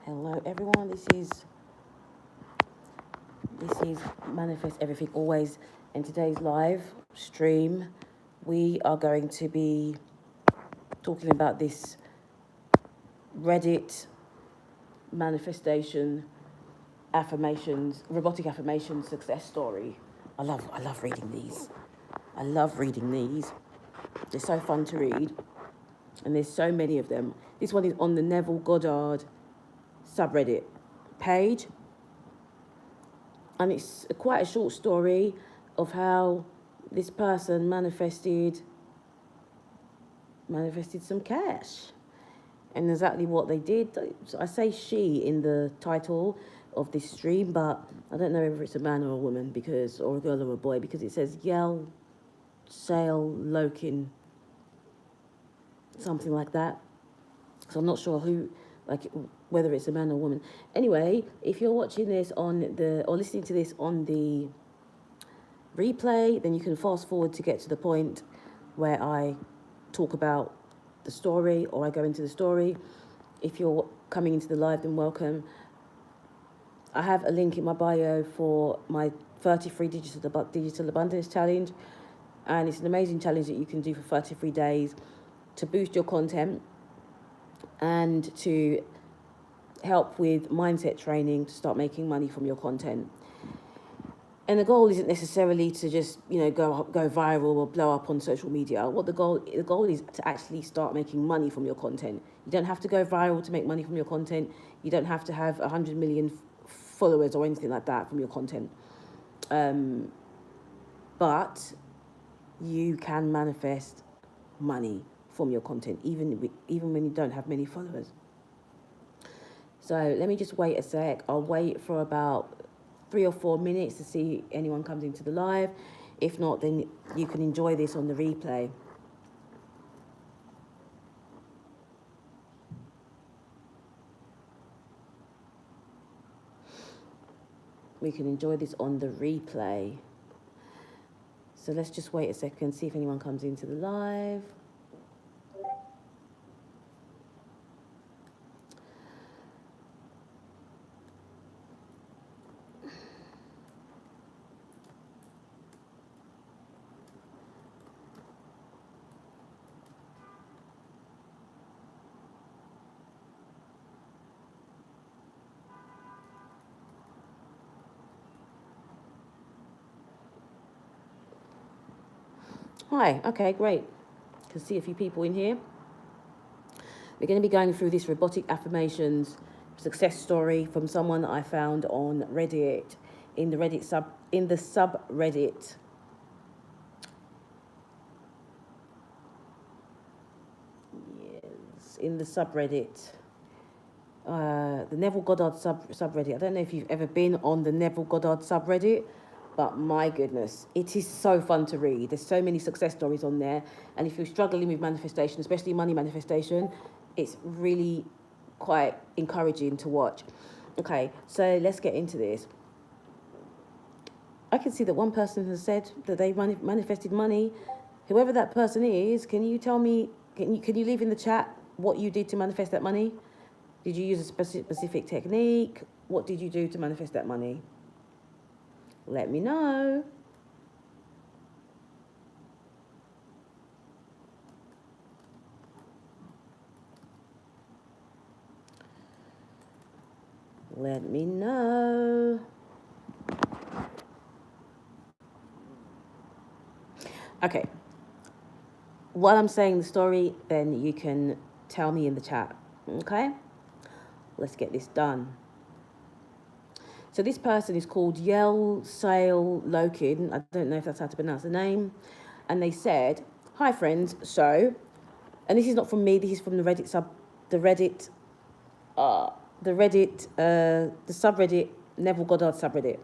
Hello everyone, this is Manifest Everything Always, and today's live stream we are going to be talking about this Reddit manifestation affirmations, robotic affirmation success story. I love reading these. I love reading these. They're so fun to read, and there's so many of them. This one is on the Neville Goddard subreddit page, and it's quite a short story of how this person manifested some cash and exactly what they did. I say she in the title of this stream, but I don't know if it's a man or a woman or a girl or a boy, because it says Yell Sale Lokin, something like that. So I'm not sure whether it's a man or a woman. Anyway, if you're watching this or listening to this on the replay, then you can fast forward to get to the point where I talk about the story or I go into the story. If you're coming into the live, then welcome. I have a link in my bio for my 33 digital abundance challenge, and it's an amazing challenge that you can do for 33 days to boost your content and to help with mindset training to start making money from your content. And the goal isn't necessarily to just, go viral or blow up on social media. The goal is to actually start making money from your content. You don't have to go viral to make money from your content. You don't have to have 100 million followers or anything like that from your content. But you can manifest money from your content, even when you don't have many followers. So let me just wait a sec. I'll wait for about 3 or 4 minutes to see if anyone comes into the live. If not, then you can enjoy this on the replay. We can enjoy this on the replay. So let's just wait a second, see if anyone comes into the live. Hi, okay, great. Can see a few people in here. We're going to be going through this robotic affirmations success story from someone that I found on Reddit, in the subreddit. Yes, in the subreddit. The Neville Goddard subreddit. I don't know if you've ever been on the Neville Goddard subreddit, but my goodness, it is so fun to read. There's so many success stories on there. And if you're struggling with manifestation, especially money manifestation, it's really quite encouraging to watch. Okay, so let's get into this. I can see that one person has said that they manifested money. Whoever that person is, can you tell me, can you leave in the chat what you did to manifest that money? Did you use a specific technique? What did you do to manifest that money? Let me know. Let me know. Okay. While I'm saying the story, then you can tell me in the chat. Okay? Let's get this done. So this person is called Yell Sale Lokin. I don't know if that's how to pronounce the name. And they said, "Hi friends, so," and this is not from me, this is from the subreddit, Neville Goddard subreddit.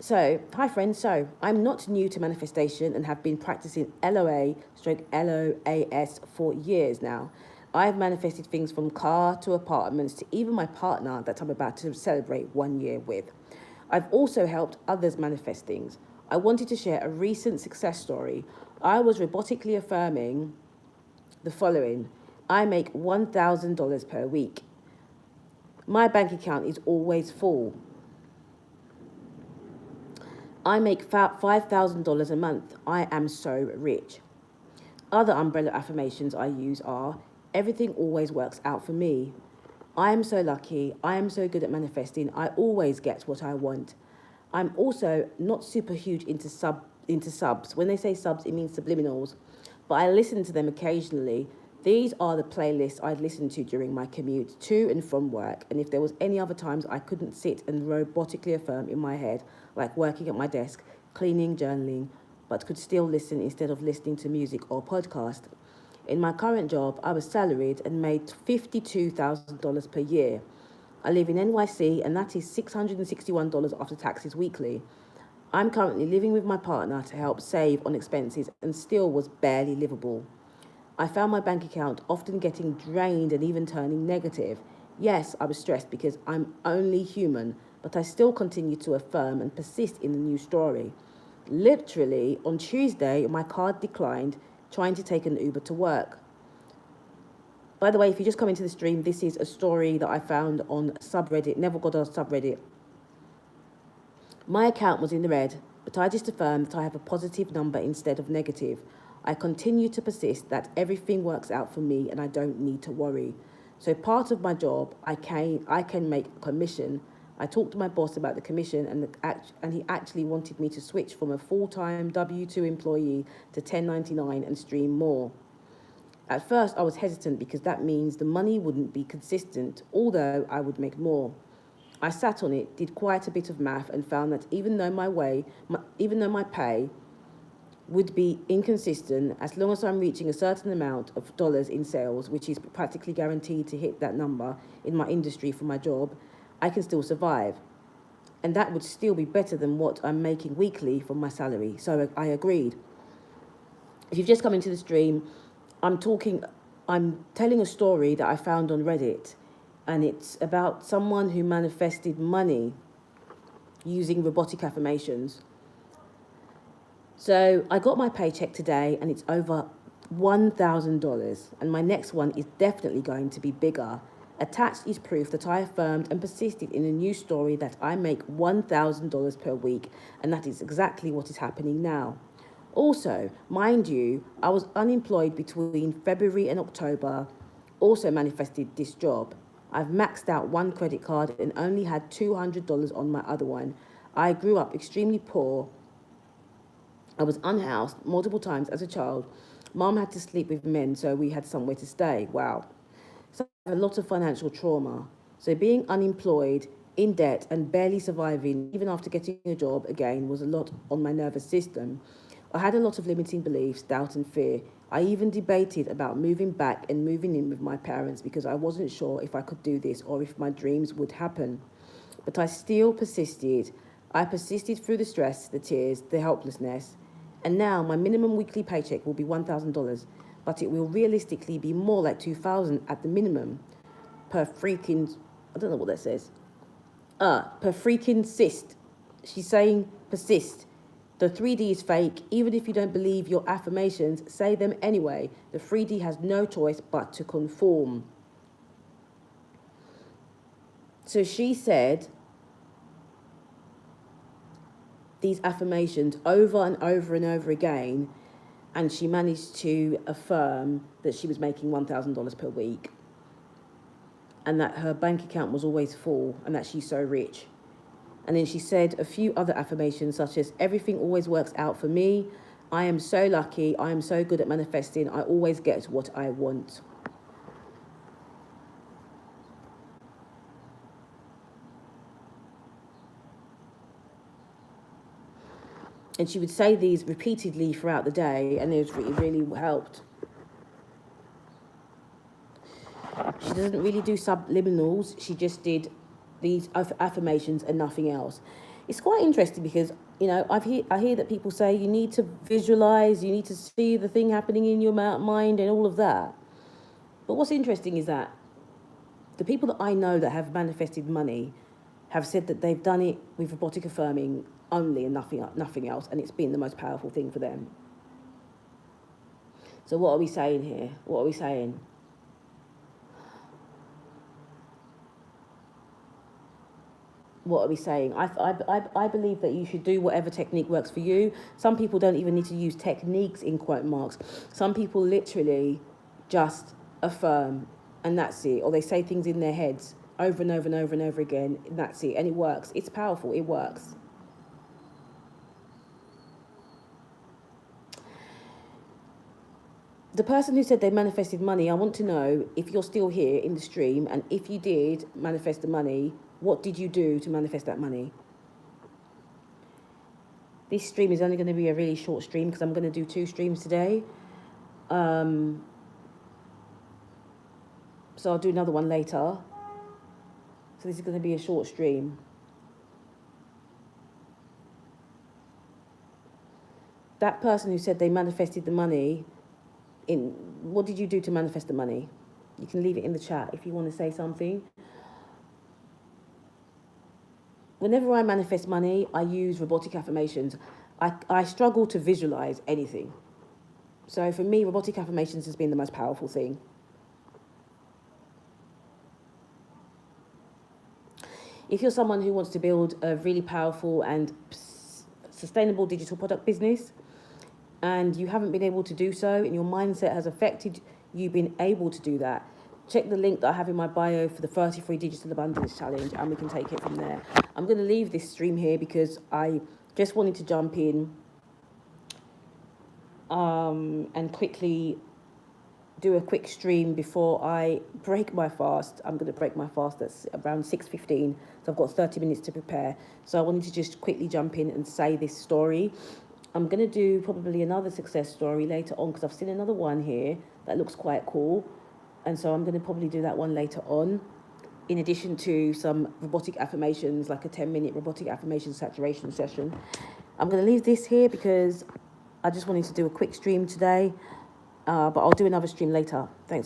So, "Hi friends, so I'm not new to manifestation and have been practicing LOA/LOAS for years now. I've manifested things from car to apartments to even my partner that I'm about to celebrate 1 year with. I've also helped others manifest things. I wanted to share a recent success story. I was robotically affirming the following: I make $1,000 per week. My bank account is always full. I make $5,000 a month. I am so rich. Other umbrella affirmations I use are everything always works out for me. I am so lucky. I am so good at manifesting. I always get what I want. I'm also not super huge into subs. When they say subs, it means subliminals, but I listen to them occasionally. These are the playlists I'd listen to during my commute to and from work, and if there was any other times I couldn't sit and robotically affirm in my head, like working at my desk, cleaning, journaling, but could still listen instead of listening to music or podcast. In my current job, I was salaried and made $52,000 per year. I live in NYC, and that is $661 after taxes weekly. I'm currently living with my partner to help save on expenses and still was barely livable. I found my bank account often getting drained and even turning negative. Yes, I was stressed because I'm only human, but I still continue to affirm and persist in the new story. Literally, on Tuesday, my card declined trying to take an Uber to work. By the way, if you just come into the stream, this is a story that I found on subreddit, Never Got a subreddit. My account was in the red, but I just affirmed that I have a positive number instead of negative. I continue to persist that everything works out for me and I don't need to worry. So part of my job, I can make a commission. I talked to my boss about the commission, and he actually wanted me to switch from a full-time W-2 employee to 1099 and stream more. At first, I was hesitant because that means the money wouldn't be consistent, although I would make more. I sat on it, did quite a bit of math, and found that even though my pay would be inconsistent, as long as I'm reaching a certain amount of dollars in sales, which is practically guaranteed to hit that number in my industry for my job, I can still survive. And that would still be better than what I'm making weekly from my salary. So I agreed. If you've just come into the stream, I'm telling a story that I found on Reddit, and it's about someone who manifested money using robotic affirmations. So I got my paycheck today, and it's over $1,000, and my next one is definitely going to be bigger. Attached is proof that I affirmed and persisted in a new story that I make $1,000 per week, and that is exactly what is happening now. Also, mind you, I was unemployed between February and October, also manifested this job. I've maxed out one credit card and only had $200 on my other one. I grew up extremely poor. I was unhoused multiple times as a child. Mom had to sleep with men, so we had somewhere to stay. Wow. So I have a lot of financial trauma. So being unemployed, in debt, and barely surviving, even after getting a job again, was a lot on my nervous system. I had a lot of limiting beliefs, doubt, and fear. I even debated about moving back and moving in with my parents because I wasn't sure if I could do this or if my dreams would happen. But I still persisted. I persisted through the stress, the tears, the helplessness. And now my minimum weekly paycheck will be $1,000, but it will realistically be more like $2,000 at the minimum per freaking, I don't know what that says. Per freaking cyst. She's saying persist. The 3D is fake. Even if you don't believe your affirmations, say them anyway. The 3D has no choice but to conform. So she said these affirmations over and over and over again, and she managed to affirm that she was making $1,000 per week, and that her bank account was always full, and that she's so rich. And then she said a few other affirmations such as everything always works out for me, I am so lucky, I am so good at manifesting, I always get what I want. And she would say these repeatedly throughout the day, and it really helped. She doesn't really do subliminals, she just did these affirmations and nothing else. It's quite interesting because, you know, I hear that people say you need to visualize, you need to see the thing happening in your mind and all of that. But what's interesting is that the people that I know that have manifested money have said that they've done it with robotic affirming only and nothing else, and it's been the most powerful thing for them. So what are we saying here? What are we saying? what are we saying? I believe that you should do whatever technique works for you. Some people don't even need to use techniques in quote marks. Some people literally just affirm and that's it. Or they say things in their heads over and over and over and over again. And that's it. And it works. It's powerful. It works. The person who said they manifested money, I want to know if you're still here in the stream, and if you did manifest the money, what did you do to manifest that money? This stream is only going to be a really short stream because I'm going to do 2 streams today. So I'll do another one later. So this is going to be a short stream. That person who said they manifested the money, what did you do to manifest the money? You can leave it in the chat if you want to say something. Whenever I manifest money, I use robotic affirmations. I struggle to visualize anything. So for me, robotic affirmations has been the most powerful thing. If you're someone who wants to build a really powerful and sustainable digital product business, and you haven't been able to do so, and your mindset has affected you being able to do that, check the link that I have in my bio for the 30 Free Digital Abundance Challenge, and we can take it from there. I'm going to leave this stream here because I just wanted to jump in and quickly do a quick stream before I break my fast. I'm going to break my fast at around 6:15, so I've got 30 minutes to prepare. So I wanted to just quickly jump in and say this story. I'm going to do probably another success story later on because I've seen another one here that looks quite cool. And so I'm going to probably do that one later on, in addition to some robotic affirmations, like a 10-minute robotic affirmation saturation session. I'm going to leave this here because I just wanted to do a quick stream today, but I'll do another stream later. Thanks.